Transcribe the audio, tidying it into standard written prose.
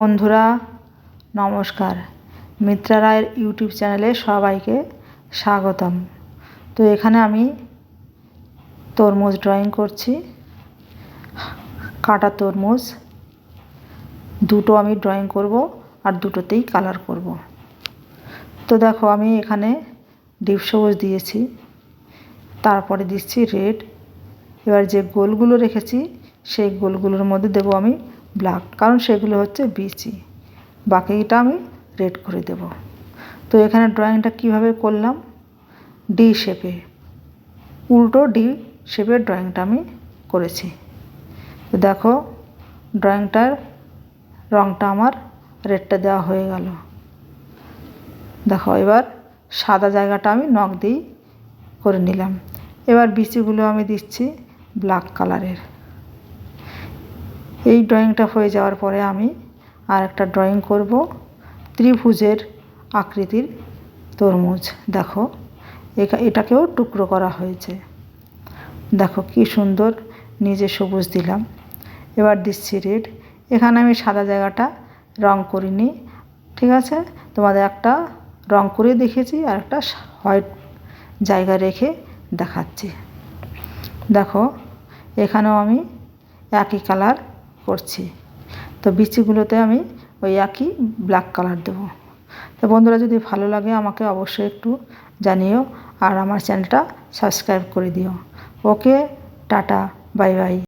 বন্ধুরা নমস্কার, মিত্রা রায়ের ইউটিউব চ্যানেলে সবাইকে স্বাগতম। তো এখানে আমি তরমুজ ড্রয়িং করছি, কাটা তরমুজ দুটো আমি ড্রয়িং করব আর দুটোতেই কালার করব। তো দেখো আমি এখানে ডিপ সবুজ দিয়েছি, তারপরে দিচ্ছি রেড। এবার যে গোলগুলো রেখেছি সেই গোলগুলোর মধ্যে দেব আমি ব্ল্যাক, কারণ সেগুলো হচ্ছে বিচি, বাকিটা আমি রেড করে দেব। তো এখানে ড্রয়িংটা কিভাবে করলাম, ডি শেপে, উল্টো ডি শেপের ড্রয়িংটা আমি করেছি। তো দেখো ড্রয়িংটার রঙটা আমার রেডটা দেওয়া হয়ে গেল। দেখো এবার সাদা জায়গাটা আমি নখ দিয়ে করে নিলাম। এবার বিচিগুলো আমি দিচ্ছি ব্ল্যাক কালারের। এই ড্রয়িংটা হয়ে যাওয়ার পরে আমি আর একটা ড্রয়িং করব, ত্রিভুজের আকৃতির তরমুজ। দেখো এটাকেও টুকরো করা হয়েছে, দেখো কি সুন্দর নিজে সবুজ দিলাম। এবার দিচ্ছি রেড। এখানে আমি সাদা জায়গাটা রং করিনি, ঠিক আছে, তোমাদের একটা রং করে দেখিয়েছি আর একটা হোয়াইট জায়গা রেখে দেখাচ্ছি। দেখো এখানেও আমি একই কালার করছি। তো বিচিগুলোতে আমি ওই একই ব্ল্যাক কালার দেবো। তো বন্ধুরা যদি ভালো লাগে আমাকে অবশ্যই একটু জানিও আর আমার চ্যানেলটা সাবস্ক্রাইব করে দিও। ওকে, টাটা, বাই বাই।